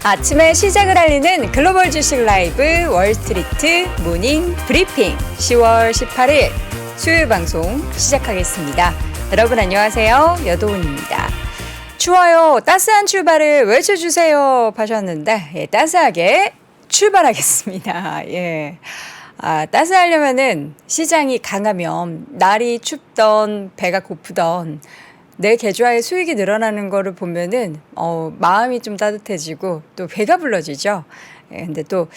아침에 시작을 알리는 글로벌 주식 라이브 월스트리트 모닝 브리핑 10월 18일 수요일 방송 시작하겠습니다. 여러분 안녕하세요. 여도훈입니다. 추워요. 따스한 출발을 외쳐주세요 하셨는데 따스하게 출발하겠습니다. 따스하려면은 시장이 강하면 날이 춥던 배가 고프던 내 계좌의 수익이 늘어나는 거를 보면은 마음이 좀 따뜻해지고 또 배가 불러지죠. 근데 또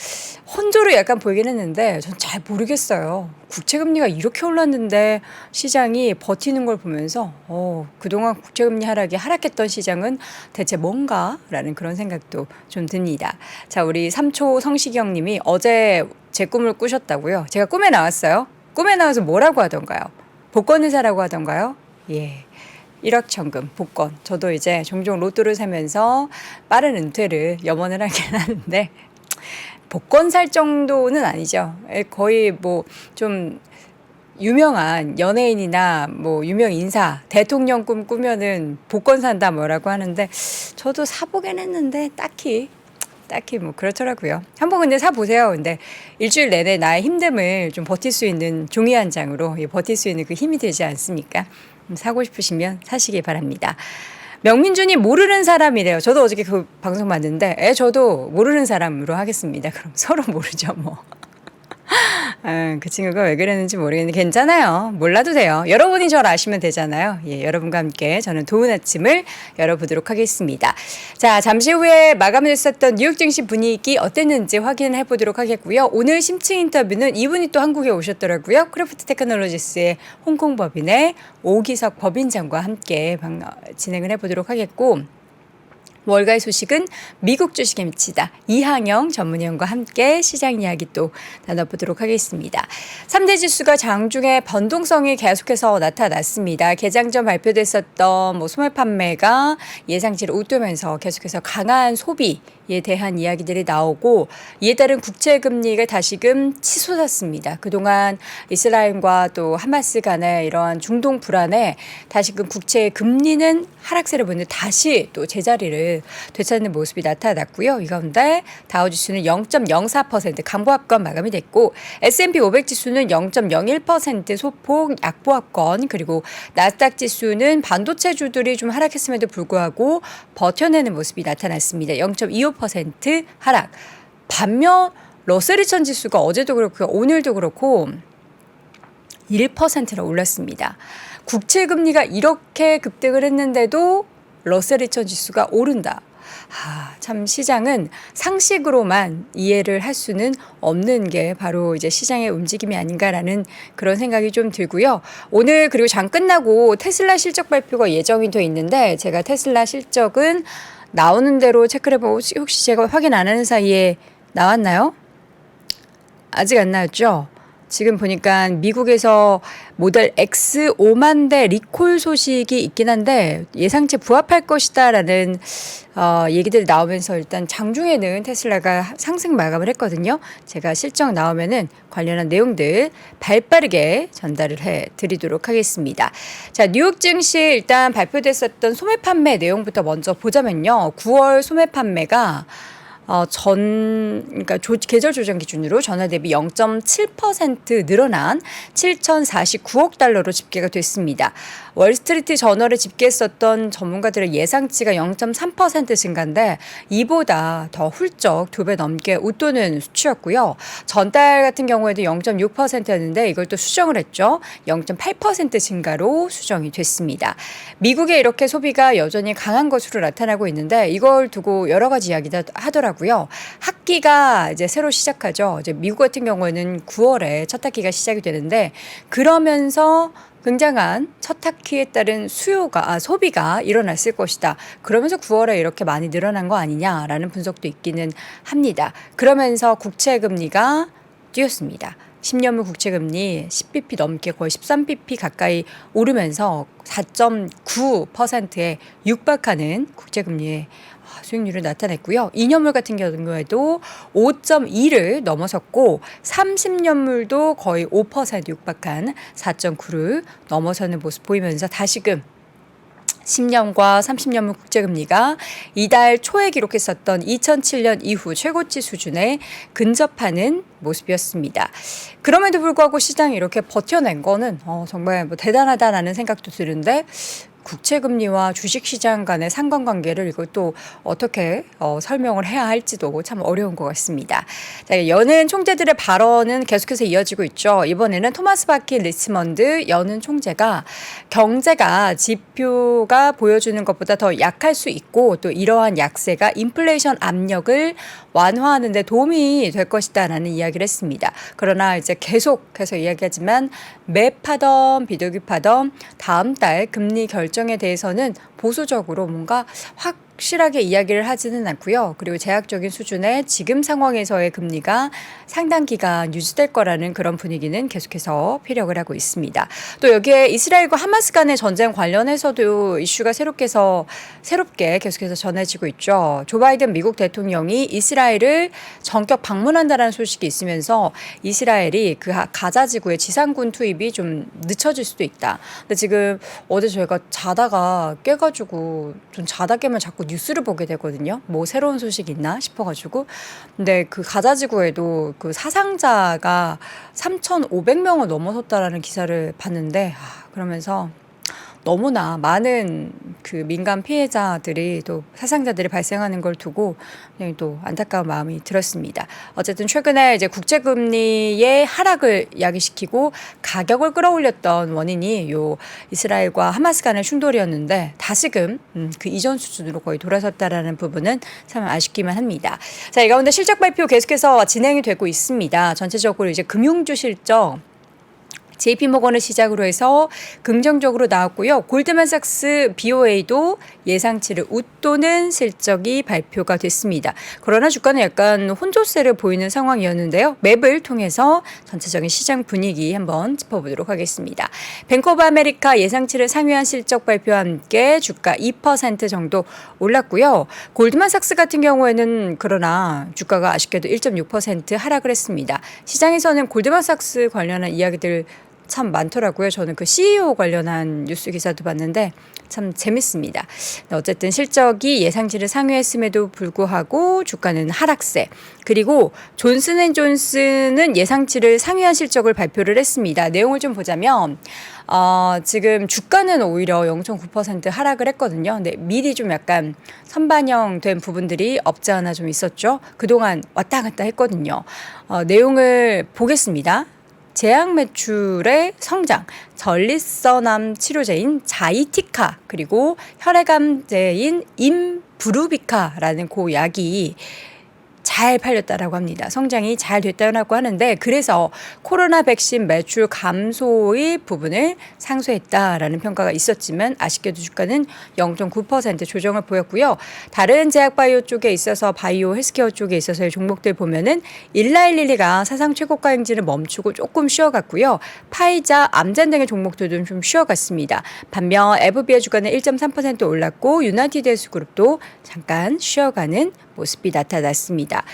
혼조로 약간 보이긴 했는데 전 잘 모르겠어요. 국채금리가 이렇게 올랐는데 시장이 버티는 걸 보면서 그동안 국채금리 하락이 하락했던 시장은 대체 뭔가라는 그런 생각도 좀 듭니다. 자, 우리 삼초 성시경 님이 어제 제 꿈을 꾸셨다고요. 제가 꿈에 나왔어요. 꿈에 나와서 뭐라고 하던가요? 복권을 사라고 하던가요? 예. 1억 천금 복권. 저도 이제 종종 로또를 사면서 빠른 은퇴를 염원을 하긴 하는데 복권 살 정도는 아니죠. 거의 뭐 좀 유명한 연예인이나 뭐 유명 인사, 대통령 꿈 꾸면은 복권 산다 뭐라고 하는데 저도 사보긴 했는데 딱히 뭐 그렇더라고요. 한번 근데 사보세요. 근데 일주일 내내 나의 힘듦을 좀 버틸 수 있는 종이 한 장으로 버틸 수 있는 그 힘이 되지 않습니까? 사고 싶으시면 사시기 바랍니다. 명민준이 모르는 사람이래요. 저도 어저께 그 방송 봤는데 저도 모르는 사람으로 하겠습니다. 그럼 서로 모르죠 뭐. 그 친구가 왜 그랬는지 모르겠는데 괜찮아요. 몰라도 돼요. 여러분이 저를 아시면 되잖아요. 여러분과 함께 저는 좋은 아침을 열어보도록 하겠습니다. 자, 잠시 후에 마감됐었던 뉴욕 증시 분위기 어땠는지 확인해 보도록 하겠고요. 오늘 심층 인터뷰는 이분이 또 한국에 오셨더라고요. 크래프트 테크놀로지스의 홍콩 법인의 오기석 법인장과 함께 진행을 해보도록 하겠고, 월가의 소식은 미국 주식에 미치다 이항영 전문위원과 함께 시장 이야기 또 나눠보도록 하겠습니다. 3대 지수가 장중에 변동성이 계속해서 나타났습니다. 개장 전 발표됐었던 소매 판매가 예상치를 웃도면서 계속해서 강한 소비에 대한 이야기들이 나오고, 이에 따른 국채금리가 다시금 치솟았습니다. 그동안 이스라엘과 또 하마스 간의 이러한 중동 불안에 다시금 국채의 금리는 하락세를 보이는데 다시 또 제자리를 되찾는 모습이 나타났고요. 이 가운데 다우지수는 0.04% 강보합권 마감이 됐고, S&P 500 지수는 0.01% 소폭 약보합권, 그리고 나스닥 지수는 반도체주들이 좀 하락했음에도 불구하고 버텨내는 모습이 나타났습니다. 0.25% 하락. 반면 러셀 2000 지수가 어제도 그렇고 오늘도 그렇고 1%나 올랐습니다. 국채금리가 이렇게 급등을 했는데도 러셀 2000 지수가 오른다. 참 시장은 상식으로만 이해를 할 수는 없는 게 바로 이제 시장의 움직임이 아닌가라는 그런 생각이 좀 들고요. 오늘 그리고 장 끝나고 테슬라 실적 발표가 예정이 돼 있는데 제가 테슬라 실적은 나오는 대로 체크를 해보고 혹시 제가 확인 안 하는 사이에 나왔나요? 아직 안 나왔죠? 지금 보니까 미국에서 모델 X 5만 대 리콜 소식이 있긴 한데 예상치 부합할 것이다라는 얘기들이 나오면서 일단 장중에는 테슬라가 상승 마감을 했거든요. 제가 실적 나오면은 관련한 내용들 발빠르게 전달을 해드리도록 하겠습니다. 자, 뉴욕 증시 일단 발표됐었던 소매 판매 내용부터 먼저 보자면요. 9월 소매 판매가 그러니까 계절 조정 기준으로 전월 대비 0.7% 늘어난 7,049억 달러로 집계가 됐습니다. 월스트리트 저널에 집계했었던 전문가들의 예상치가 0.3% 증가인데 이보다 더 훌쩍 2배 넘게 웃도는 수치였고요. 전달 같은 경우에도 0.6%였는데 이걸 또 수정을 했죠. 0.8% 증가로 수정이 됐습니다. 미국의 이렇게 소비가 여전히 강한 것으로 나타나고 있는데 이걸 두고 여러 가지 이야기도 하더라고요. 학기가 이제 새로 시작하죠. 이제 미국 같은 경우에는 9월에 첫 학기가 시작이 되는데 그러면서 굉장한 첫 학기에 따른 소비가 일어났을 것이다. 그러면서 9월에 이렇게 많이 늘어난 거 아니냐라는 분석도 있기는 합니다. 그러면서 국채금리가 뛰었습니다. 10년물 국채금리 10bp 넘게 거의 13bp 가까이 오르면서 4.9%에 육박하는 국채금리의 수익률을 나타냈고요. 2년물 같은 경우에도 5.2를 넘어섰고 30년물도 거의 5% 육박한 4.9를 넘어서는 모습 보이면서 다시금 10년과 30년물 국제금리가 이달 초에 기록했었던 2007년 이후 최고치 수준에 근접하는 모습이었습니다. 그럼에도 불구하고 시장이 이렇게 버텨낸 거는 정말 뭐 대단하다라는 생각도 드는데 국채금리와 주식시장 간의 상관관계를 이것도 어떻게 설명을 해야 할지도 참 어려운 것 같습니다. 자, 여는 총재들의 발언은 계속해서 이어지고 있죠. 이번에는 토마스 바키 리치먼드 여는 총재가 경제가 지표가 보여주는 것보다 더 약할 수 있고 또 이러한 약세가 인플레이션 압력을 완화하는 데 도움이 될 것이다라는 이야기를 했습니다. 그러나 이제 계속해서 이야기하지만 맵하던 비둘기파던 다음 달 금리 결정에 대해서는 보수적으로 뭔가 확실하게 이야기를 하지는 않고요. 그리고 제약적인 수준의 지금 상황에서의 금리가 상당 기간 유지될 거라는 그런 분위기는 계속해서 피력을 하고 있습니다. 또 여기에 이스라엘과 하마스 간의 전쟁 관련해서도 이슈가 새롭게 계속해서 전해지고 있죠. 조 바이든 미국 대통령이 이스라엘을 전격 방문한다는 소식이 있으면서 이스라엘이 그 가자 지구의 지상군 투입이 좀 늦춰질 수도 있다. 근데 지금 어제 저희가 자다가 깨가지고 좀 자다 깨면 자꾸 뉴스를 보게 되거든요. 뭐 새로운 소식이 있나 싶어가지고. 근데 그 가자 지구에도 그 사상자가 3,500명을 넘어섰다라는 기사를 봤는데 그러면서 너무나 많은 그 민간 피해자들이 또 사상자들이 발생하는 걸 두고 그냥 또 안타까운 마음이 들었습니다. 어쨌든 최근에 이제 국제금리의 하락을 야기시키고 가격을 끌어올렸던 원인이 요 이스라엘과 하마스 간의 충돌이었는데 다시금 그 이전 수준으로 거의 돌아섰다라는 부분은 참 아쉽기만 합니다. 자, 이 가운데 실적 발표 계속해서 진행이 되고 있습니다. 전체적으로 이제 금융주 실적 JP모건을 시작으로 해서 긍정적으로 나왔고요. 골드만삭스 BOA도 예상치를 웃도는 실적이 발표가 됐습니다. 그러나 주가는 약간 혼조세를 보이는 상황이었는데요. 맵을 통해서 전체적인 시장 분위기 한번 짚어보도록 하겠습니다. 뱅크 오브 아메리카 예상치를 상회한 실적 발표와 함께 주가 2% 정도 올랐고요. 골드만삭스 같은 경우에는 그러나 주가가 아쉽게도 1.6% 하락을 했습니다. 시장에서는 골드만삭스 관련한 이야기들 참 많더라고요. 저는 그 CEO 관련한 뉴스 기사도 봤는데 참 재밌습니다. 어쨌든 실적이 예상치를 상회했음에도 불구하고 주가는 하락세. 그리고 존슨앤존슨은 예상치를 상회한 실적을 발표를 했습니다. 내용을 좀 보자면 지금 주가는 오히려 0.9% 하락을 했거든요. 근데 미리 좀 약간 선반영된 부분들이 없지 않아 좀 있었죠. 그동안 왔다 갔다 했거든요. 내용을 보겠습니다. 제약 매출의 성장, 전립선암 치료제인 자이티카 그리고 혈액암제인 임브루비카라는 그 약이 잘 팔렸다라고 합니다. 성장이 잘 됐다고 하는데 그래서 코로나 백신 매출 감소의 부분을 상쇄했다라는 평가가 있었지만 아쉽게도 주가는 0.9% 조정을 보였고요. 다른 제약바이오 쪽에 있어서 바이오 헬스케어 쪽에 있어서의 종목들 보면은 일라일릴리가 사상 최고가 행진을 멈추고 조금 쉬어갔고요. 파이자, 암젠 등의 종목들도 좀 쉬어갔습니다. 반면 에브비의 주가는 1.3% 올랐고 유나이티드 헬스그룹도 잠깐 쉬어가는 모습이 나타났습니다.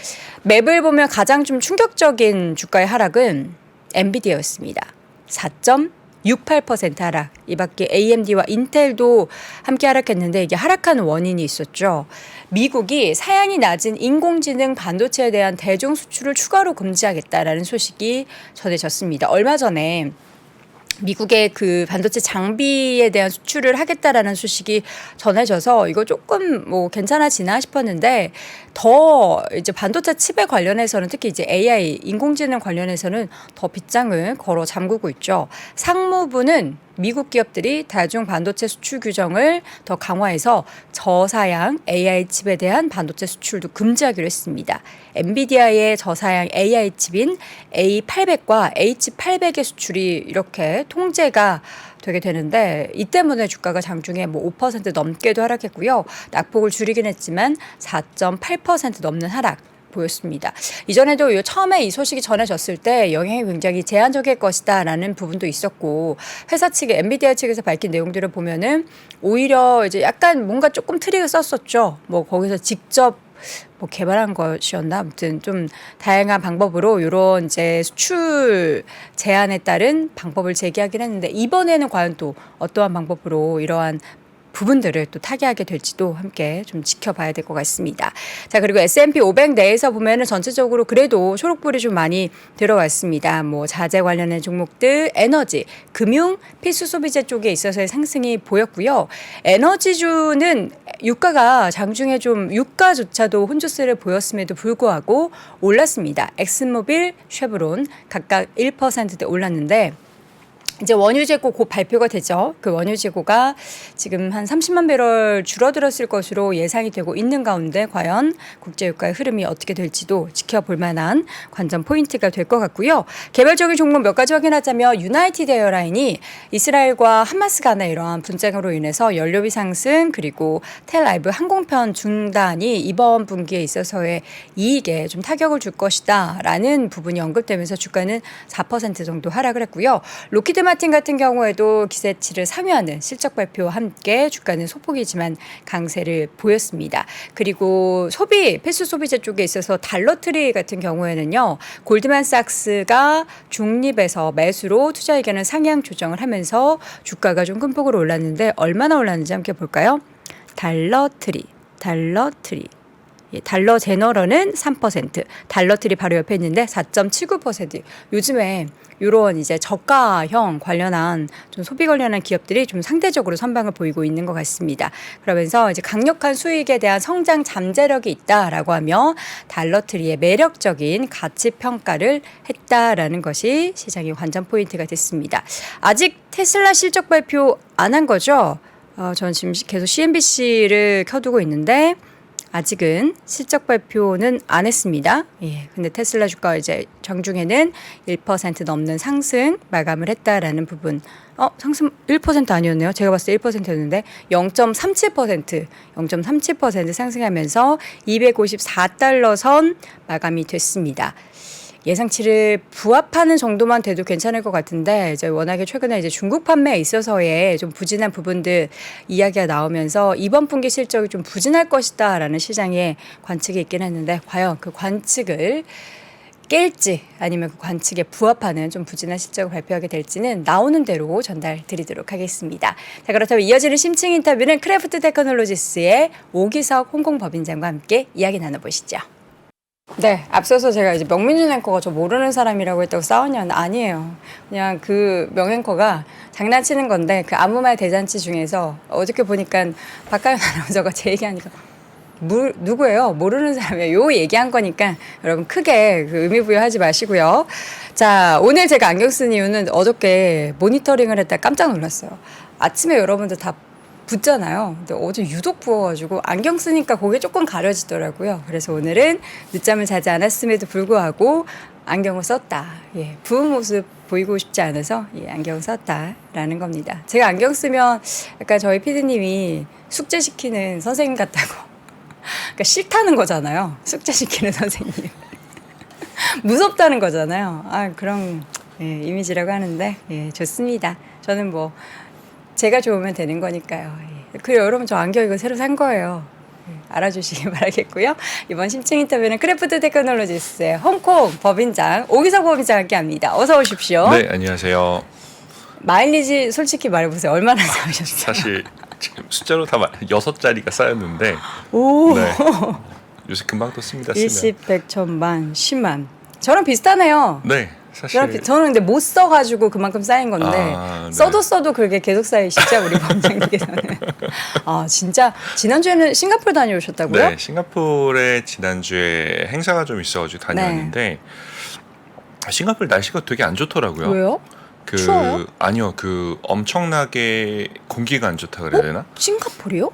맵을 보면 가장 좀 충격적인 주가의 하락은 엔비디아였습니다. 4.68% 하락. 이 밖에 AMD와 인텔도 함께 하락했는데 이게 하락한 원인이 있었죠. 미국이 사양이 낮은 인공지능 반도체에 대한 대중 수출을 추가로 금지하겠다라는 소식이 전해졌습니다. 얼마 전에 미국의 그 반도체 장비에 대한 수출을 하겠다라는 소식이 전해져서 이거 조금 뭐 괜찮아지나 싶었는데 더 이제 반도체 칩에 관련해서는 특히 이제 AI 인공지능 관련해서는 더 빗장을 걸어 잠그고 있죠. 상무부는 미국 기업들이 다중 반도체 수출 규정을 더 강화해서 저사양 AI 칩에 대한 반도체 수출도 금지하기로 했습니다. 엔비디아의 저사양 AI 칩인 A800과 H800의 수출이 이렇게 통제가 되게 되는데 이 때문에 주가가 장중에 뭐 5% 넘게도 하락했고요. 낙폭을 줄이긴 했지만 4.8% 넘는 하락. 보였습니다. 이전에도 처음에 이 소식이 전해졌을 때 영향이 굉장히 제한적일 것이다라는 부분도 있었고 회사 측의 엔비디아 측에서 밝힌 내용들을 보면은 오히려 이제 약간 뭔가 조금 트릭을 썼었죠. 뭐 거기서 직접 뭐 개발한 것이었나 아무튼 좀 다양한 방법으로 이런 이제 수출 제한에 따른 방법을 제기하긴 했는데 이번에는 과연 또 어떠한 방법으로 이러한 부분들을 또 타개하게 될지도 함께 좀 지켜봐야 될 것 같습니다. 자, 그리고 S&P 500 내에서 보면은 전체적으로 그래도 초록불이 좀 많이 들어왔습니다. 뭐 자재 관련된 종목들, 에너지, 금융, 필수 소비재 쪽에 있어서의 상승이 보였고요. 에너지주는 유가가 장중에 좀 유가조차도 혼조세를 보였음에도 불구하고 올랐습니다. 엑슨모빌, 쉐브론 각각 1%대 올랐는데 이제 원유 재고 곧 발표가 되죠. 그 원유 재고가 지금 한 30만 배럴 줄어들었을 것으로 예상이 되고 있는 가운데 과연 국제유가의 흐름이 어떻게 될지도 지켜볼 만한 관전 포인트가 될 것 같고요. 개별적인 종목 몇 가지 확인하자면 유나이티드 에어라인이 이스라엘과 하마스 간의 이러한 분쟁으로 인해서 연료비 상승 그리고 텔아비브 항공편 중단이 이번 분기에 있어서의 이익에 좀 타격을 줄 것이다라는 부분이 언급되면서 주가는 4% 정도 하락을 했고요. 로키드 마틴 같은 경우에도 기세치를 상회하는 실적 발표와 함께 주가는 소폭이지만 강세를 보였습니다. 그리고 소비, 필수 소비재 쪽에 있어서 달러트리 같은 경우에는요. 골드만삭스가 중립에서 매수로 투자 의견을 상향 조정을 하면서 주가가 좀 큰 폭으로 올랐는데 얼마나 올랐는지 함께 볼까요? 달러트리. 달러 제너럴은 3%, 달러트리 바로 옆에 있는데 4.79%. 요즘에 이런 이제 저가형 관련한 좀 소비 관련한 기업들이 좀 상대적으로 선방을 보이고 있는 것 같습니다. 그러면서 이제 강력한 수익에 대한 성장 잠재력이 있다라고 하며 달러트리의 매력적인 가치 평가를 했다라는 것이 시장의 관전 포인트가 됐습니다. 아직 테슬라 실적 발표 안 한 거죠? 저는 지금 계속 CNBC를 켜두고 있는데 아직은 실적 발표는 안 했습니다. 예. 근데 테슬라 주가 이제 장중에는 1% 넘는 상승 마감을 했다라는 부분. 상승 1% 아니었네요. 제가 봤을 때 1%였는데 0.37% 상승하면서 254달러 선 마감이 됐습니다. 예상치를 부합하는 정도만 돼도 괜찮을 것 같은데 이제 워낙에 최근에 이제 중국 판매에 있어서의 좀 부진한 부분들 이야기가 나오면서 이번 분기 실적이 좀 부진할 것이다라는 시장의 관측이 있긴 했는데 과연 그 관측을 깰지 아니면 그 관측에 부합하는 좀 부진한 실적을 발표하게 될지는 나오는 대로 전달 드리도록 하겠습니다. 자, 그렇다면 이어지는 심층 인터뷰는 크래프트 테크놀로지스의 오기석 홍콩법인장과 함께 이야기 나눠보시죠. 네, 앞서서 제가 이제 명민준 앵커가 저 모르는 사람이라고 했다고 싸웠냐는 아니에요. 그냥 그 명앵커가 장난치는 건데 그 아무 말 대잔치 중에서 어저께 보니까 박가연 아나운서가 제 얘기하니까 누구예요? 모르는 사람이에요. 요 얘기한 거니까 여러분 크게 그 의미 부여하지 마시고요. 자, 오늘 제가 안경 쓴 이유는 어저께 모니터링을 했다 깜짝 놀랐어요. 아침에 여러분들 다 붓잖아요. 근데 어제 유독 부어가지고 안경 쓰니까 그게 조금 가려지더라고요. 그래서 오늘은 늦잠을 자지 않았음에도 불구하고 안경을 썼다. 예, 부은 모습 보이고 싶지 않아서 안경을 썼다라는 겁니다. 제가 안경 쓰면 약간 저희 피디님이 숙제시키는 선생님 같다고. 그러니까 싫다는 거잖아요. 숙제시키는 선생님. 무섭다는 거잖아요. 그런 이미지라고 하는데 좋습니다. 저는 뭐 제가 좋으면 되는 거니까요. 그리고 여러분 저 안경 이거 새로 산 거예요. 알아주시기 바라겠고요. 이번 심층 인터뷰는 크래프트 테크놀로지스의 홍콩 법인장 오기석 법인장 함께합니다. 어서 오십시오. 네, 안녕하세요. 마일리지 솔직히 말해보세요. 얼마나 쌓으셨어요? 사실 지금 숫자로 다 6자리가 쌓였는데 오. 네, 요새 금방 또 씁니다. 10, 100, 1000만, 10만. 저랑 비슷하네요. 네, 사실 저는 근데 못 써가지고 그만큼 쌓인 건데 네. 써도 그렇게 계속 쌓이시죠 우리 법장님께서는. 진짜 지난주에는 싱가포르 다녀오셨다고요? 네, 싱가포르에 지난주에 행사가 좀 있어가지고 다녀왔는데 싱가포르 날씨가 되게 안 좋더라고요. 왜요? 추워요? 아니요, 엄청나게 공기가 안 좋다 그래야 되나? 싱가포르요?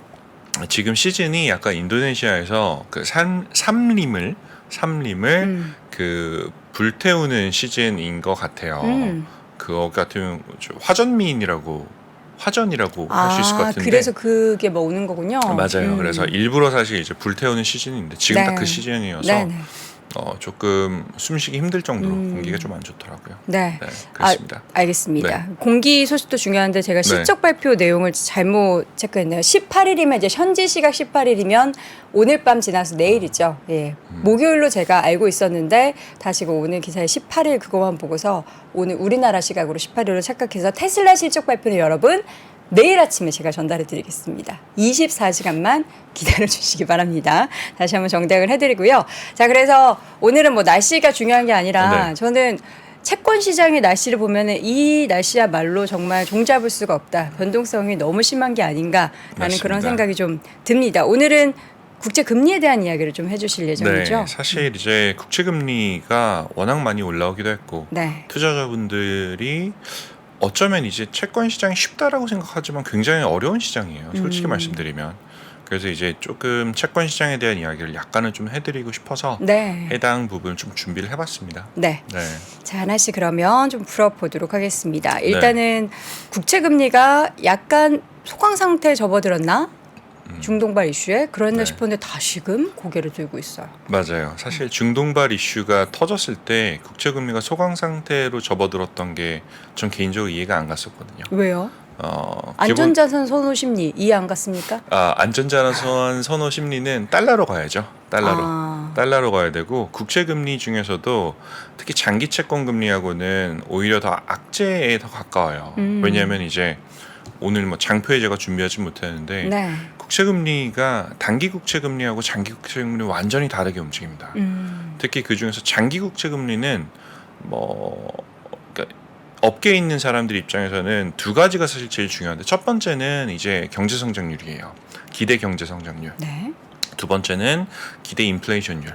지금 시즌이 약간 인도네시아에서 그 삼림을 그 불태우는 시즌인 것 같아요. 그거 같은 화전이라고 할 수 있을 것 같은데. 그래서 그게 뭐 오는 거군요. 맞아요. 그래서 일부러 사실 이제 불태우는 시즌인데 지금 딱 그 시즌이어서 조금 숨쉬기 힘들 정도로 공기가 좀 안 좋더라고요. 네, 그렇습니다. 알겠습니다. 네. 공기 소식도 중요한데 제가 실적 발표 내용을 잘못 체크했네요. 18일이면 이제 현지 시각 18일이면 오늘 밤 지나서 내일이죠. 예. 목요일로 제가 알고 있었는데 다시 오늘 기사에 18일 그거만 보고서 오늘 우리나라 시각으로 18일로 착각해서 테슬라 실적 발표는 여러분 내일 아침에 제가 전달해 드리겠습니다. 24시간만 기다려 주시기 바랍니다. 다시 한번 정리을 해드리고요. 자, 그래서 오늘은 뭐 날씨가 중요한 게 아니라 네. 저는 채권 시장의 날씨를 보면은 이 날씨야말로 정말 종잡을 수가 없다. 변동성이 너무 심한 게 아닌가라는 맞습니다. 그런 생각이 좀 듭니다. 오늘은 국제 금리에 대한 이야기를 좀 해주실 예정이죠. 네, 사실 이제 국채 금리가 워낙 많이 올라오기도 했고 네. 투자자분들이 어쩌면 이제 채권 시장이 쉽다라고 생각하지만 굉장히 어려운 시장이에요. 솔직히 말씀드리면. 그래서 이제 조금 채권 시장에 대한 이야기를 약간은 좀 해드리고 싶어서 네. 해당 부분 좀 준비를 해봤습니다. 네. 네, 자, 하나씩 그러면 좀 풀어보도록 하겠습니다. 일단은 국채 금리가 약간 소강 상태에 접어들었나? 중동발 이슈에 그랬나 네. 싶었는데 다시금 고개를 들고 있어요. 맞아요. 사실 중동발 이슈가 터졌을 때 국채 금리가 소강 상태로 접어들었던 게 전 개인적으로 이해가 안 갔었거든요. 왜요? 기본 안전자산 선호 심리 이해 안 갔습니까? 안전자산 선호 심리는 달러로 가야죠. 아. 달러로 가야 되고 국채 금리 중에서도 특히 장기 채권 금리하고는 오히려 더 악재에 더 가까워요. 왜냐하면 이제 오늘 뭐 장표에 제가 준비하지 못했는데 네. 국채 금리가 단기 국채 금리하고 장기 국채 금리 완전히 다르게 움직입니다. 특히 그 중에서 장기 국채 금리는 그러니까 업계에 있는 사람들 입장에서는 두 가지가 사실 제일 중요한데 첫 번째는 이제 경제 성장률이에요. 기대 경제 성장률. 네. 두 번째는 기대 인플레이션율.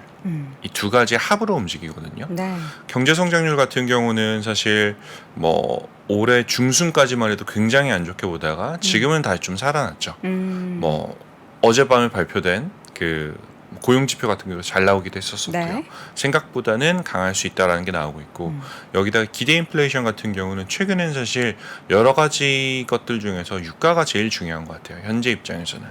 이 두 가지 합으로 움직이거든요. 네. 경제 성장률 같은 경우는 사실 뭐 올해 중순까지만 해도 굉장히 안 좋게 보다가 지금은 다시 좀 살아났죠. 뭐 어젯밤에 발표된 그 고용 지표 같은 경우 잘 나오기도 했었었고요. 네. 생각보다는 강할 수 있다라는 게 나오고 있고 여기다가 기대 인플레이션 같은 경우는 최근엔 사실 여러 가지 것들 중에서 유가가 제일 중요한 것 같아요. 현재 입장에서는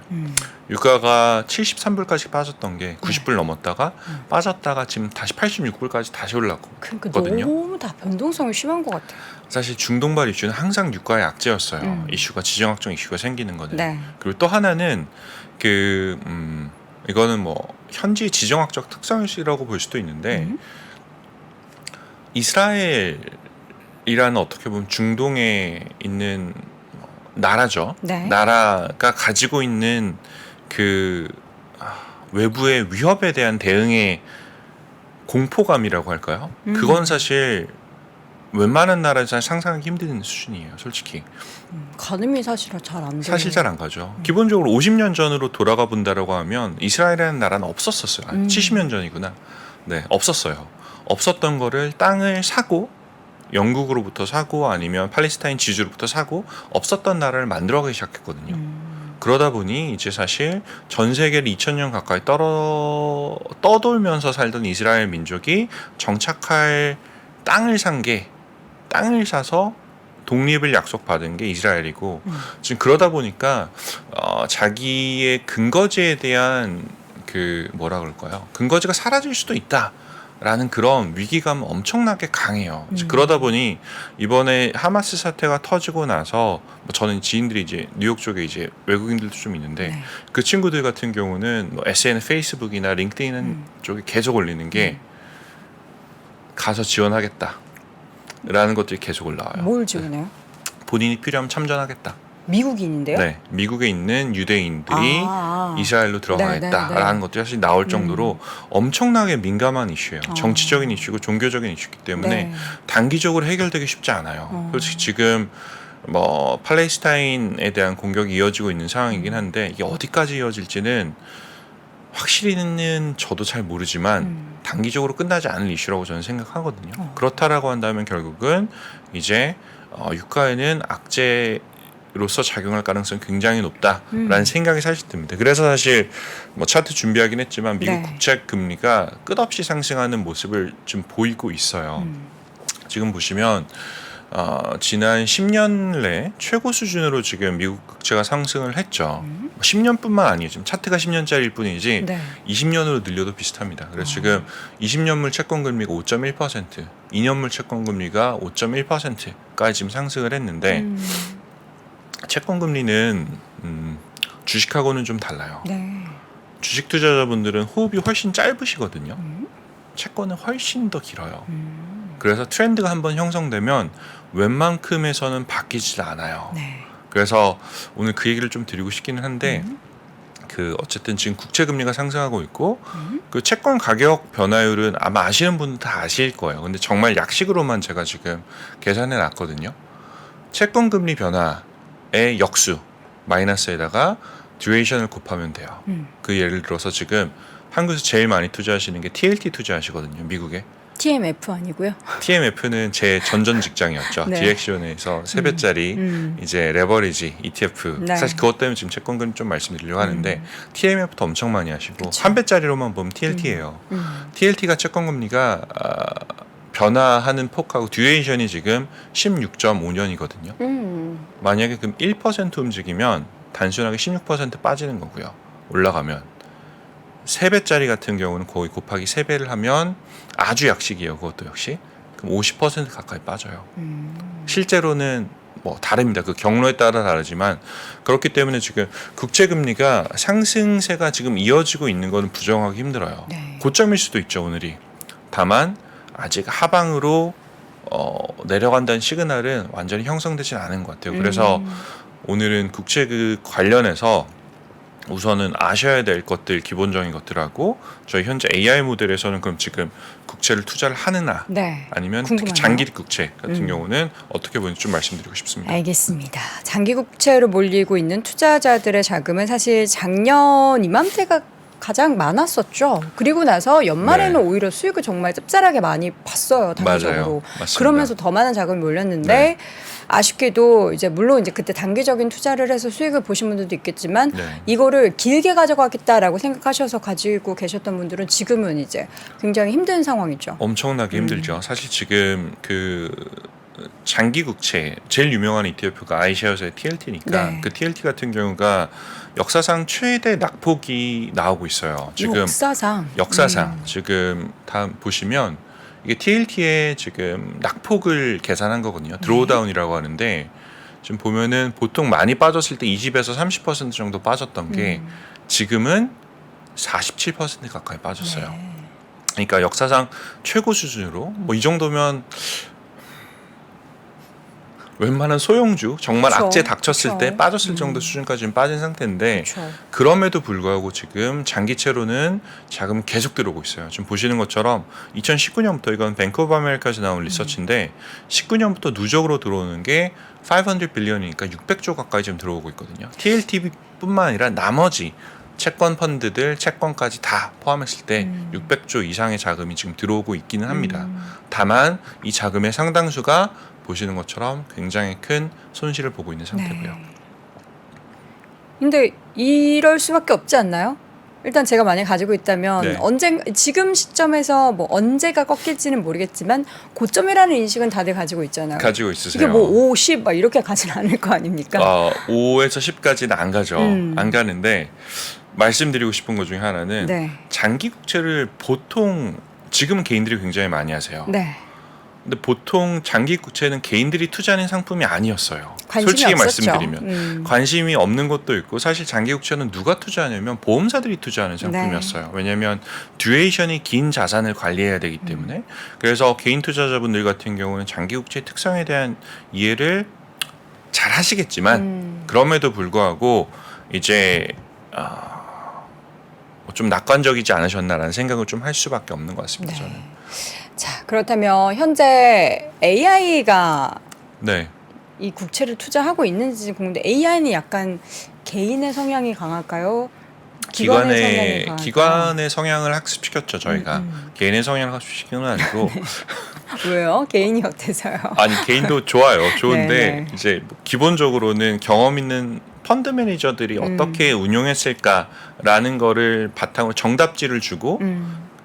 유가가 73불까지 빠졌던 게 90불 넘었다가 빠졌다가 지금 다시 86불까지 다시 그러니까 올랐거든요. 너무 다 변동성이 심한 것 같아요. 사실 중동발 이슈는 항상 유가의 악재였어요. 이슈가 지정학적 이슈가 생기는 거는. 네. 그리고 또 하나는 이거는 뭐 현지 지정학적 특성이라고 볼 수도 있는데 이스라엘이라는 어떻게 보면 중동에 있는 나라죠. 네. 나라가 가지고 있는 그 외부의 위협에 대한 대응의 공포감이라고 할까요? 그건 사실 웬만한 나라에서 상상하기 힘든 수준이에요, 솔직히. 가늠이 사실 잘 안 돼요. 사실 잘 안 가죠. 기본적으로 50년 전으로 돌아가 본다라고 하면 이스라엘이라는 나라는 없었었어요. 70년 전이구나. 네, 없었어요. 없었던 거를 땅을 사고 영국으로부터 사고 아니면 팔레스타인 지주로부터 사고 없었던 나라를 만들어가기 시작했거든요. 그러다 보니 이제 사실 전 세계를 2000년 가까이 떠돌면서 살던 이스라엘 민족이 정착할 땅을 사서 독립을 약속받은 게 이스라엘이고 지금 그러다 보니까 자기의 근거지에 대한 그 뭐라 그럴까요? 근거지가 사라질 수도 있다라는 그런 위기감 엄청나게 강해요. 그러다 보니 이번에 하마스 사태가 터지고 나서 뭐 저는 지인들이 이제 뉴욕 쪽에 이제 외국인들도 좀 있는데 네. 그 친구들 같은 경우는 뭐 SNS, 페이스북이나 링크드인 쪽에 계속 올리는 게 가서 지원하겠다. 라는 것들이 계속 올라와요. 뭘 지원해요? 본인이 필요하면 참전하겠다. 미국인인데요? 네, 미국에 있는 유대인들이 이스라엘로 들어가겠다라는 네. 것들이 사실 나올 정도로 엄청나게 민감한 이슈예요. 정치적인 이슈고 종교적인 이슈이기 때문에 네. 단기적으로 해결되기 쉽지 않아요. 솔직히 지금 뭐 팔레스타인에 대한 공격이 이어지고 있는 상황이긴 한데 이게 어디까지 이어질지는 확실히는 저도 잘 모르지만 단기적으로 끝나지 않을 이슈라고 저는 생각하거든요. 그렇다라고 한다면 결국은 이제 유가에는 악재로서 작용할 가능성이 굉장히 높다라는 생각이 사실 듭니다. 그래서 사실 뭐 차트 준비하긴 했지만 미국 네. 국채 금리가 끝없이 상승하는 모습을 좀 보이고 있어요. 지금 보시면 지난 10년 내 최고 수준으로 지금 미국 국채가 상승을 했죠. 10년뿐만 아니에요. 지금 차트가 10년짜리일 뿐이지 네. 20년으로 늘려도 비슷합니다. 그래서 지금 20년물 채권 금리가 5.1%, 2년물 채권 금리가 5.1%까지 지금 상승을 했는데 채권 금리는 주식하고는 좀 달라요. 네. 주식 투자자분들은 호흡이 훨씬 짧으시거든요. 채권은 훨씬 더 길어요. 그래서 트렌드가 한번 형성되면 웬만큼에서는 바뀌지 않아요. 네. 그래서 오늘 그 얘기를 좀 드리고 싶기는 한데 그 어쨌든 지금 국채 금리가 상승하고 있고 그 채권 가격 변화율은 아마 아시는 분들 다 아실 거예요. 근데 정말 약식으로만 제가 지금 계산해 놨거든요. 채권 금리 변화의 역수 마이너스에다가 듀레이션을 곱하면 돼요. 그 예를 들어서 지금 한국에서 제일 많이 투자하시는 게 TLT 투자하시거든요. 미국에. TMF 아니고요. TMF는 제 전전 직장이었죠. 네. 디렉션에서 3배짜리 이제 레버리지 ETF. 네. 사실 그것 때문에 지금 채권금 좀 말씀드리려고 하는데 TMF도 엄청 많이 하시고 3배짜리로만 보면 TLT예요. TLT가 채권금리가 변화하는 폭하고 듀레이션이 지금 16.5년이거든요. 만약에 그럼 1% 움직이면 단순하게 16% 빠지는 거고요. 올라가면 3배짜리 같은 경우는 거의 곱하기 3배를 하면 아주 약식이에요. 그것도 역시 그럼 50% 가까이 빠져요. 실제로는 뭐 다릅니다. 그 경로에 따라 다르지만 그렇기 때문에 지금 국채 금리가 상승세가 지금 이어지고 있는 거는 부정하기 힘들어요. 네. 고점일 수도 있죠, 오늘이. 다만 아직 하방으로 내려간다는 시그널은 완전히 형성되진 않은 것 같아요. 그래서 오늘은 국채 그 관련해서 우선은 아셔야 될 것들, 기본적인 것들하고 저희 현재 AI 모델에서는 그럼 지금 국채를 투자를 하느냐 네. 아니면 궁금하네요. 특히 장기 국채 같은 경우는 어떻게 보는지 좀 말씀드리고 싶습니다. 알겠습니다. 장기 국채로 몰리고 있는 투자자들의 자금은 사실 작년 이맘때가 가장 많았었죠. 그리고 나서 연말에는 네. 오히려 수익을 정말 짭짤하게 많이 봤어요. 단기적으로. 맞아요. 맞습니다. 그러면서 더 많은 자금이 몰렸는데 네. 아쉽게도 이제 물론 이제 그때 단기적인 투자를 해서 수익을 보신 분들도 있겠지만 네. 이거를 길게 가져가겠다라고 생각하셔서 가지고 계셨던 분들은 지금은 이제 굉장히 힘든 상황이죠. 엄청나게 힘들죠. 사실 지금 그 장기 국채 제일 유명한 ETF가 아이쉐어스의 TLT니까 네. 그 TLT 같은 경우가 역사상 최대 낙폭이 나오고 있어요. 지금 역사상 지금 다음 보시면 이게 TLT의 지금 낙폭을 계산한 거거든요. 드로우다운이라고 하는데 지금 보면은 보통 많이 빠졌을 때 20에서 30% 정도 빠졌던 게 지금은 47% 가까이 빠졌어요. 네. 그러니까 역사상 최고 수준으로 뭐 이 정도면 웬만한 소형주 정말 그쵸. 악재 닥쳤을 그쵸. 때 빠졌을 정도 수준까지 지금 빠진 상태인데 그렇죠. 그럼에도 불구하고 지금 장기채로는 자금이 계속 들어오고 있어요. 지금 보시는 것처럼 2019년부터 이건 뱅크 오브 아메리카에서 나온 리서치인데 19년부터 누적으로 들어오는 게 500 빌리언이니까 600조 가까이 지금 들어오고 있거든요. TLT뿐만 아니라 나머지 채권 펀드들, 채권까지 다 포함했을 때 600조 이상의 자금이 지금 들어오고 있기는 합니다. 다만 이 자금의 상당수가 보시는 것처럼 굉장히 큰 손실을 보고 있는 상태고요. 네. 근데 이럴 수밖에 없지 않나요? 일단 제가 만약 가지고 있다면 네. 지금 시점에서 뭐 언제가 꺾일지는 모르겠지만 고점이라는 인식은 다들 가지고 있잖아요. 가지고 있으세요? 이게 뭐 5, 10 막 이렇게 가진 않을 거 아닙니까? 5에서 10까지는 안 가죠. 안 가는데 말씀드리고 싶은 것 중에 하나는 네. 장기 국채를 보통 지금은 개인들이 굉장히 많이 하세요. 네. 근데 보통 장기 국채는 개인들이 투자하는 상품이 아니었어요. 관심이 솔직히 없었죠. 말씀드리면 관심이 없는 것도 있고 사실 장기 국채는 누가 투자하냐면 보험사들이 투자하는 상품이었어요. 왜냐하면 듀레이션이 긴 자산을 관리해야 되기 때문에 그래서 개인 투자자분들 같은 경우는 장기 국채의 특성에 대한 이해를 잘 하시겠지만 그럼에도 불구하고 이제 좀 낙관적이지 않으셨나라는 생각을 좀 할 수밖에 없는 것 같습니다. 네. 저는. 자, 그렇다면 현재 AI가 네. 이 국채를 투자하고 있는지 궁금한데 AI는 약간 개인의 성향이 강할까요? 기관의 성향이 강할까요? 기관의 성향을 학습시켰죠 저희가. 개인의 성향을 학습시킨 건 아니고 왜요? 개인이 어때서요? 아니 개인도 좋아요. 좋은데 네. 이제 기본적으로는 경험 있는 펀드 매니저들이 어떻게 운용했을까라는 거를 바탕으로 정답지를 주고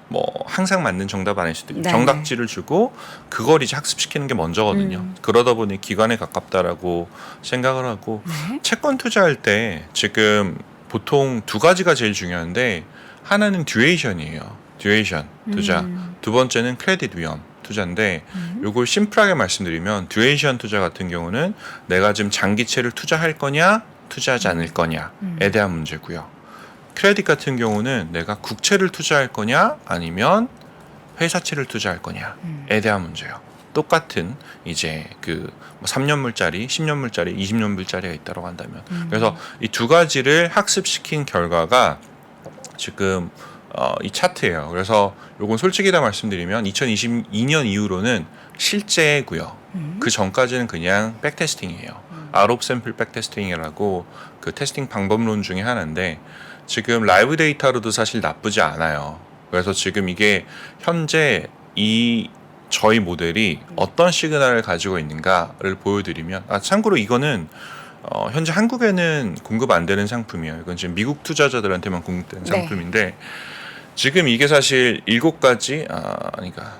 뭐 항상 맞는 정답 아닐 수도 있고 네. 정답지를 주고 그걸 이제 학습시키는 게 먼저거든요. 그러다 보니 기관에 가깝다라고 생각을 하고 채권 투자할 때 지금 보통 두 가지가 제일 중요한데 하나는 듀레이션이에요. 듀레이션 투자. 두 번째는 크레딧 위험 투자인데 요걸 심플하게 말씀드리면 듀레이션 투자 같은 경우는 내가 지금 장기채를 투자할 거냐 투자하지 않을 거냐에 대한 문제고요. 크레딧 같은 경우는 내가 국채를 투자할 거냐 아니면 회사채를 투자할 거냐에 대한 문제예요. 똑같은 이제 그 3년물짜리, 10년물짜리, 20년물짜리가 있다고 한다면 그래서 이 두 가지를 학습시킨 결과가 지금 이 차트예요. 그래서 요건 솔직히 다 말씀드리면 2022년 이후로는 실제고요. 그 전까지는 그냥 백테스팅이에요. 아웃 샘플 백테스팅이라고 그 테스팅 방법론 중에 하나인데 지금 라이브 데이터로도 사실 나쁘지 않아요. 그래서 지금 이게 현재 이 저희 모델이 어떤 시그널을 가지고 있는가를 보여드리면 참고로 이거는 현재 한국에는 공급 안 되는 상품이에요. 이건 지금 미국 투자자들한테만 공급되는 네. 상품인데 지금 이게 사실 7가지 그러니까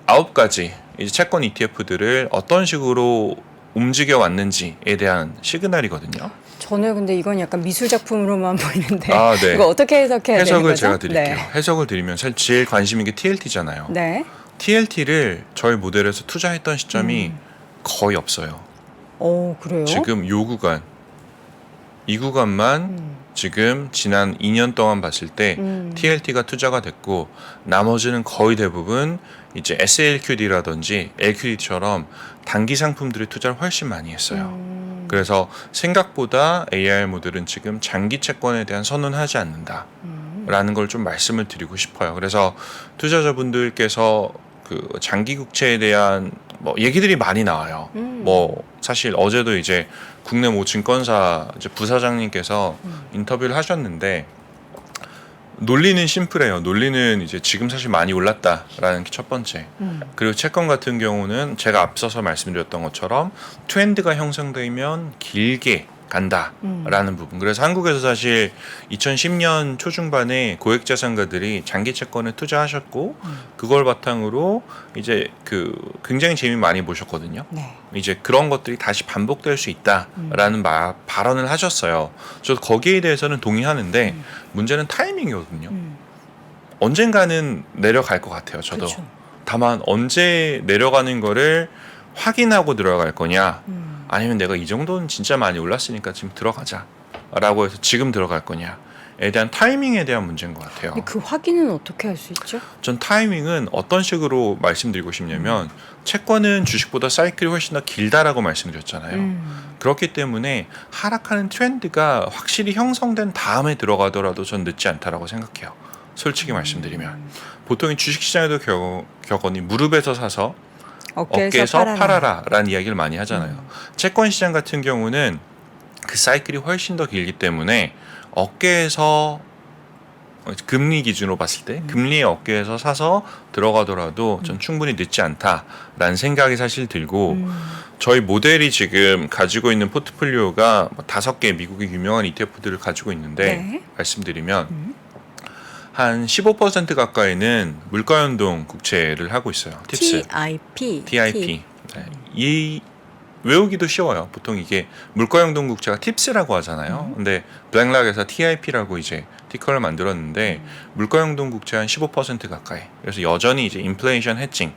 9가지 이제 채권 ETF들을 어떤 식으로 움직여 왔는지에 대한 시그널이거든요. 저는 근데 이건 약간 미술 작품으로만 보이는데 네. 이거 어떻게 해석해야 되는 거죠? 해석을 제가 드릴게요. 네. 해석을 드리면 사실 제일 관심 있는 게 TLT잖아요. 네. TLT를 저희 모델에서 투자했던 시점이 거의 없어요. 오, 그래요? 지금 요 구간, 이 구간만 음. 지금 지난 2년 동안 봤을 때 TLT가 투자가 됐고 나머지는 거의 대부분 이제 SLQD라든지 LQD처럼 단기 상품들의 투자를 훨씬 많이 했어요. 그래서 생각보다 AR 모델은 지금 장기 채권에 대한 선언하지 않는다라는 걸 좀 말씀을 드리고 싶어요. 그래서 투자자분들께서 그 장기 국채에 대한 뭐 얘기들이 많이 나와요. 뭐 사실 어제도 이제 국내 모 증권사 이제 부사장님께서 인터뷰를 하셨는데 논리는 심플해요. 논리는 이제 지금 사실 많이 올랐다라는 게 첫 번째. 그리고 채권 같은 경우는 제가 앞서서 말씀드렸던 것처럼 트렌드가 형성되면 길게 간다라는 부분. 그래서 한국에서 사실 2010년 초중반에 고액자산가들이 장기 채권에 투자하셨고 그걸 바탕으로 이제 그 굉장히 재미 많이 보셨거든요. 네. 이제 그런 것들이 다시 반복될 수 있다라는 발언을 하셨어요. 저도 거기에 대해서는 동의하는데 문제는 타이밍이거든요. 언젠가는 내려갈 것 같아요. 저도. 그렇죠. 다만 언제 내려가는 거를 확인하고 들어갈 거냐 아니면 내가 이 정도는 진짜 많이 올랐으니까 지금 들어가자 라고 해서 지금 들어갈 거냐에 대한 타이밍에 대한 문제인 것 같아요. 근데 그 확인은 어떻게 할 수 있죠? 전 타이밍은 어떤 식으로 말씀드리고 싶냐면 채권은 주식보다 사이클이 훨씬 더 길다라고 말씀드렸잖아요. 그렇기 때문에 하락하는 트렌드가 확실히 형성된 다음에 들어가더라도 전 늦지 않다라고 생각해요. 솔직히 말씀드리면 보통 주식시장에도 격언이 무릎에서 사서 어깨에서 팔아라라는 이야기를 많이 하잖아요. 채권 시장 같은 경우는 그 사이클이 훨씬 더 길기 때문에 어깨에서 금리 기준으로 봤을 때 금리의 어깨에서 사서 들어가더라도 전 충분히 늦지 않다라는 생각이 사실 들고 저희 모델이 지금 가지고 있는 포트폴리오가 5개 미국의 유명한 ETF들을 가지고 있는데 네. 말씀드리면 한 15% 가까이는 물가연동 국채를 하고 있어요. 팁스. TIP. 네. 이 외우기도 쉬워요. 보통 이게 물가연동 국채가 팁스라고 하잖아요. 근데 블랙락에서 TIP라고 이제 티커를 만들었는데 물가연동 국채 한 15% 가까이. 그래서 여전히 이제 인플레이션 해칭에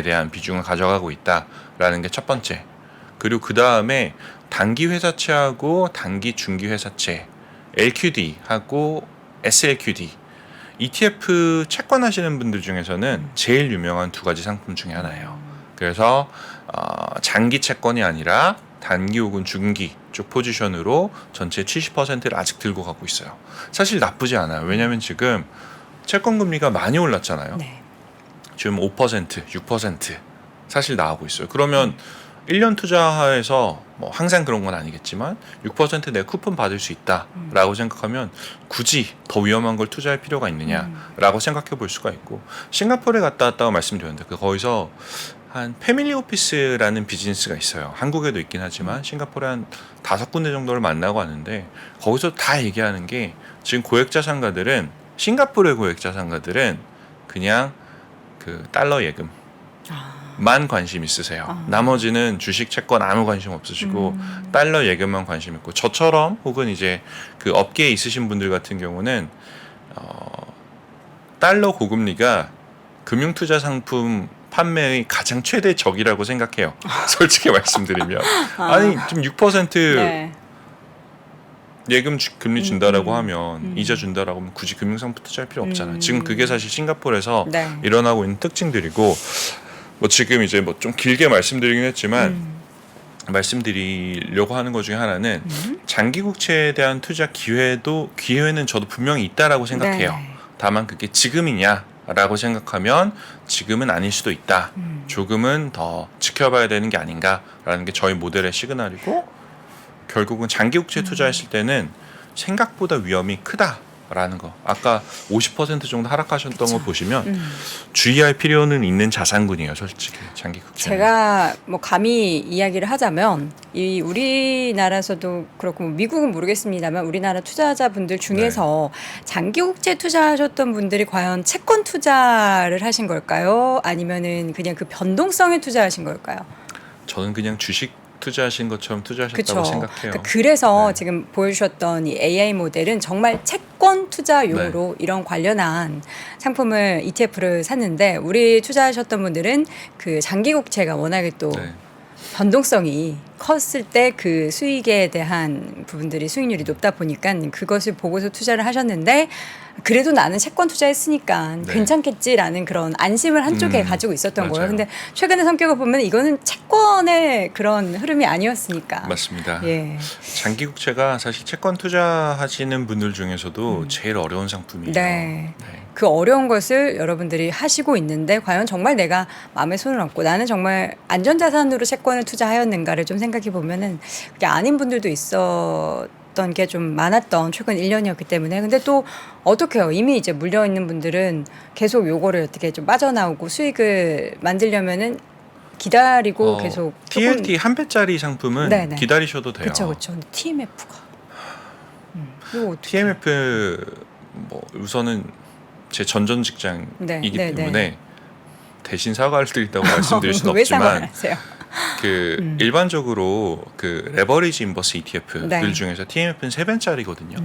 대한 비중을 가져가고 있다라는 게 첫 번째. 그리고 그 다음에 단기 회사채하고 단기 중기 회사채, LQD하고 SLQD. ETF 채권 하시는 분들 중에서는 제일 유명한 2가지 상품 중에 하나예요. 그래서 장기 채권이 아니라 단기 혹은 중기 쪽 포지션으로 전체 70%를 아직 들고 가고 있어요. 사실 나쁘지 않아요. 왜냐하면 지금 채권 금리가 많이 올랐잖아요. 네. 지금 5%, 6% 사실 나오고 있어요. 그러면 1년 투자해서 뭐 항상 그런 건 아니겠지만 6% 내 쿠폰 받을 수 있다라고 생각하면 굳이 더 위험한 걸 투자할 필요가 있느냐라고 생각해 볼 수가 있고 싱가포르에 갔다 왔다고 말씀드렸는데 거기서 한 패밀리 오피스라는 비즈니스가 있어요. 한국에도 있긴 하지만 싱가포르에 한 5군데 정도를 만나고 왔는데 거기서 다 얘기하는 게 지금 고액자산가들은 싱가포르의 고액자산가들은 그냥 그 달러 예금 만 관심 있으세요. 나머지는 주식 채권 아무 관심 없으시고 달러 예금만 관심 있고 저처럼 혹은 이제 그 업계에 있으신 분들 같은 경우는 달러 고금리가 금융투자 상품 판매의 가장 최대 적이라고 생각해요. 솔직히 말씀드리면 아니 지금 6% 네. 예금 금리 준다라고 하면 이자 준다라고 하면 굳이 금융상품 투자할 필요 없잖아요. 지금 그게 사실 싱가포르에서 네. 일어나고 있는 특징들이고 뭐 지금 이제 뭐 좀 길게 말씀드리긴 했지만 말씀드리려고 하는 것 중에 하나는 장기 국채에 대한 투자 기회는 저도 분명히 있다라고 생각해요. 네. 다만 그게 지금이냐라고 생각하면 지금은 아닐 수도 있다. 조금은 더 지켜봐야 되는 게 아닌가라는 게 저희 모델의 시그널이고, 결국은 장기 국채 투자했을 때는 생각보다 위험이 크다라는 거. 아까 50% 정도 하락하셨던 거 보시면 주의할 필요는 있는 자산군이에요, 솔직히 장기 국채. 제가 뭐 감히 이야기를 하자면 이 우리나라에서도 그렇고 뭐 미국은 모르겠습니다만 우리나라 투자자분들 중에서 장기 국채 투자하셨던 분들이 과연 채권 투자를 하신 걸까요? 아니면은 그냥 그 변동성에 투자하신 걸까요? 저는 그냥 주식 투자하신 것처럼 투자하셨다고 그쵸. 생각해요. 그래서 네. 지금 보여주셨던 이 AI 모델은 정말 채권 투자용으로 이런 관련한 상품을 ETF를 샀는데, 우리 투자하셨던 분들은 그 장기 국채가 워낙에 또 네. 변동성이 컸을 때 그 수익에 대한 부분들이 수익률이 높다 보니까 그것을 보고서 투자를 하셨는데, 그래도 나는 채권 투자했으니까 네. 괜찮겠지라는 그런 안심을 한쪽에 가지고 있었던 거예요. 맞아요. 근데 최근의 성격을 보면 이거는 채권의 그런 흐름이 아니었으니까. 맞습니다. 예. 장기 국채가 사실 채권 투자하시는 분들 중에서도 제일 어려운 상품이에요. 네. 그 어려운 것을 여러분들이 하시고 있는데 과연 정말 내가 마음에 손을 얹고 나는 정말 안전자산으로 채권을 투자하였는가를 좀 생각해 보면은 그게 아닌 분들도 있었던 게 좀 많았던 최근 1년이었기 때문에. 근데 또 어떡해요. 이미 이제 물려 있는 분들은 계속 요거를 어떻게 좀 빠져나오고 수익을 만들려면은 기다리고 계속 TLT 한 배짜리 상품은 네네. 기다리셔도 돼요. 그렇죠. 근데 TMF가 이거 어떻게 TMF 뭐 우선은 제 전전 직장이기 네, 때문에 대신 사과를 드린다고 말씀드릴 수는 왜 없지만 상관하세요? 그 일반적으로 그 레버리지 인버스 ETF들 네. 중에서 TMF는 3배짜리거든요.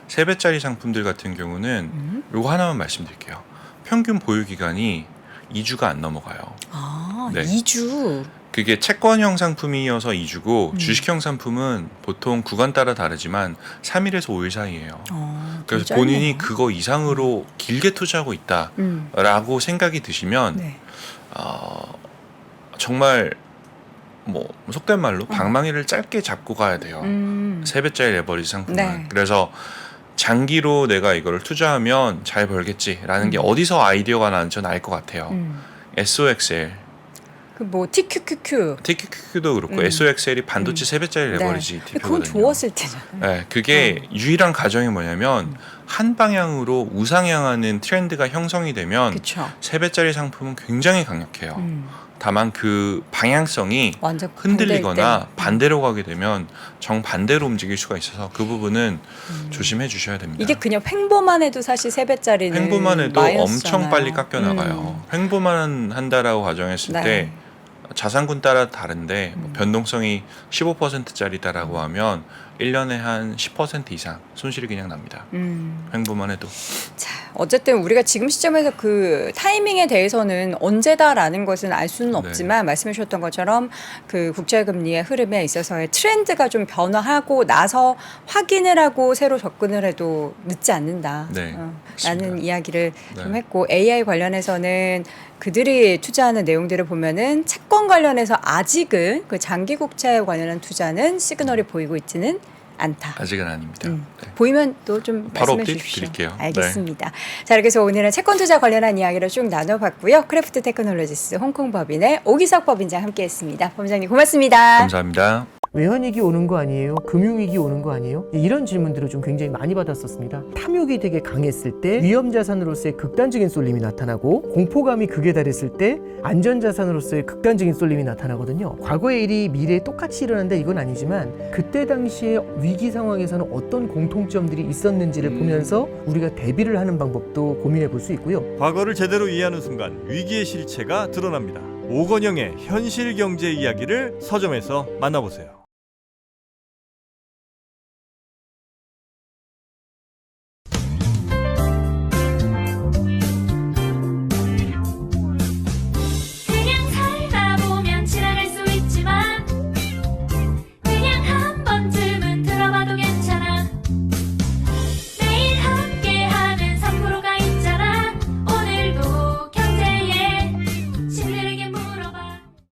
3배짜리 상품들 같은 경우는 요거 하나만 말씀드릴게요. 평균 보유 기간이 2주가 안 넘어가요. 아, 네. 2주. 그게 채권형 상품이어서 2주고 주식형 상품은 보통 구간 따라 다르지만 3일에서 5일 사이예요. 그래서 짧네요. 본인이 그거 이상으로 길게 투자하고 있다라고 생각이 드시면 네. 정말 뭐 속된 말로 방망이를 짧게 잡고 가야 돼요. 3배짜리 레버리지 상품은. 네. 그래서 장기로 내가 이거를 투자하면 잘 벌겠지라는 게 어디서 아이디어가 나는지 저는 알 것 같아요. SOXL, 그 뭐 TQQQ. TQQQ도 그렇고 SOXL이 반도체 3배짜리 레버리지 근데 그건 ETF거든요. 좋았을 때잖아요. 네, 그게 유일한 가정이 뭐냐면 한 방향으로 우상향하는 트렌드가 형성이 되면 그렇죠. 3배짜리 상품은 굉장히 강력해요. 다만 그 방향성이 완전 흔들리거나 반대일 때. 반대로 가게 되면 정반대로 움직일 수가 있어서 그 부분은 조심해 주셔야 됩니다. 이게 그냥 횡보만 해도 사실 3배짜리는 횡보만 해도 마이너스잖아요. 엄청 빨리 깎여 나가요. 횡보만 한다라고 가정했을 네. 때 자산군 따라 다른데 뭐 변동성이 15%짜리다라고 하면 1년에 한 10% 이상 손실이 그냥 납니다. 횡보만 해도. 자, 어쨌든 우리가 지금 시점에서 그 타이밍에 대해서는 언제다라는 것은 알 수는 없지만 말씀해 주셨던 것처럼 그 국제금리의 흐름에 있어서의 트렌드가 좀 변화하고 나서 확인을 하고 새로 접근을 해도 늦지 않는다. 네, 라는 이야기를 좀 네. 했고, AI 관련해서는 그들이 투자하는 내용들을 보면은 채권 관련해서 아직은 그 장기 국채 관련한 투자는 시그널이 보이고 있지는 않다. 아직은 아닙니다. 네. 보이면 또 좀 바로 말씀해 업데이트 주십시오. 드릴게요. 알겠습니다. 자, 이렇게 해서 오늘은 채권 투자 관련한 이야기를 쭉 나눠봤고요. 크래프트 테크놀로지스 홍콩 법인의 오기석 법인장 함께했습니다. 법인장님 고맙습니다. 감사합니다. 외환위기 오는 거 아니에요? 금융위기 오는 거 아니에요? 이런 질문들을 좀 굉장히 많이 받았었습니다. 탐욕이 되게 강했을 때 위험자산으로서의 극단적인 쏠림이 나타나고, 공포감이 극에 달했을 때 안전자산으로서의 극단적인 쏠림이 나타나거든요. 과거의 일이 미래에 똑같이 일어난다 이건 아니지만 그때 당시에 위기 상황에서는 어떤 공통점들이 있었는지를 보면서 우리가 대비를 하는 방법도 고민해 볼 수 있고요. 과거를 제대로 이해하는 순간 위기의 실체가 드러납니다. 오건영의 현실 경제 이야기를 서점에서 만나보세요.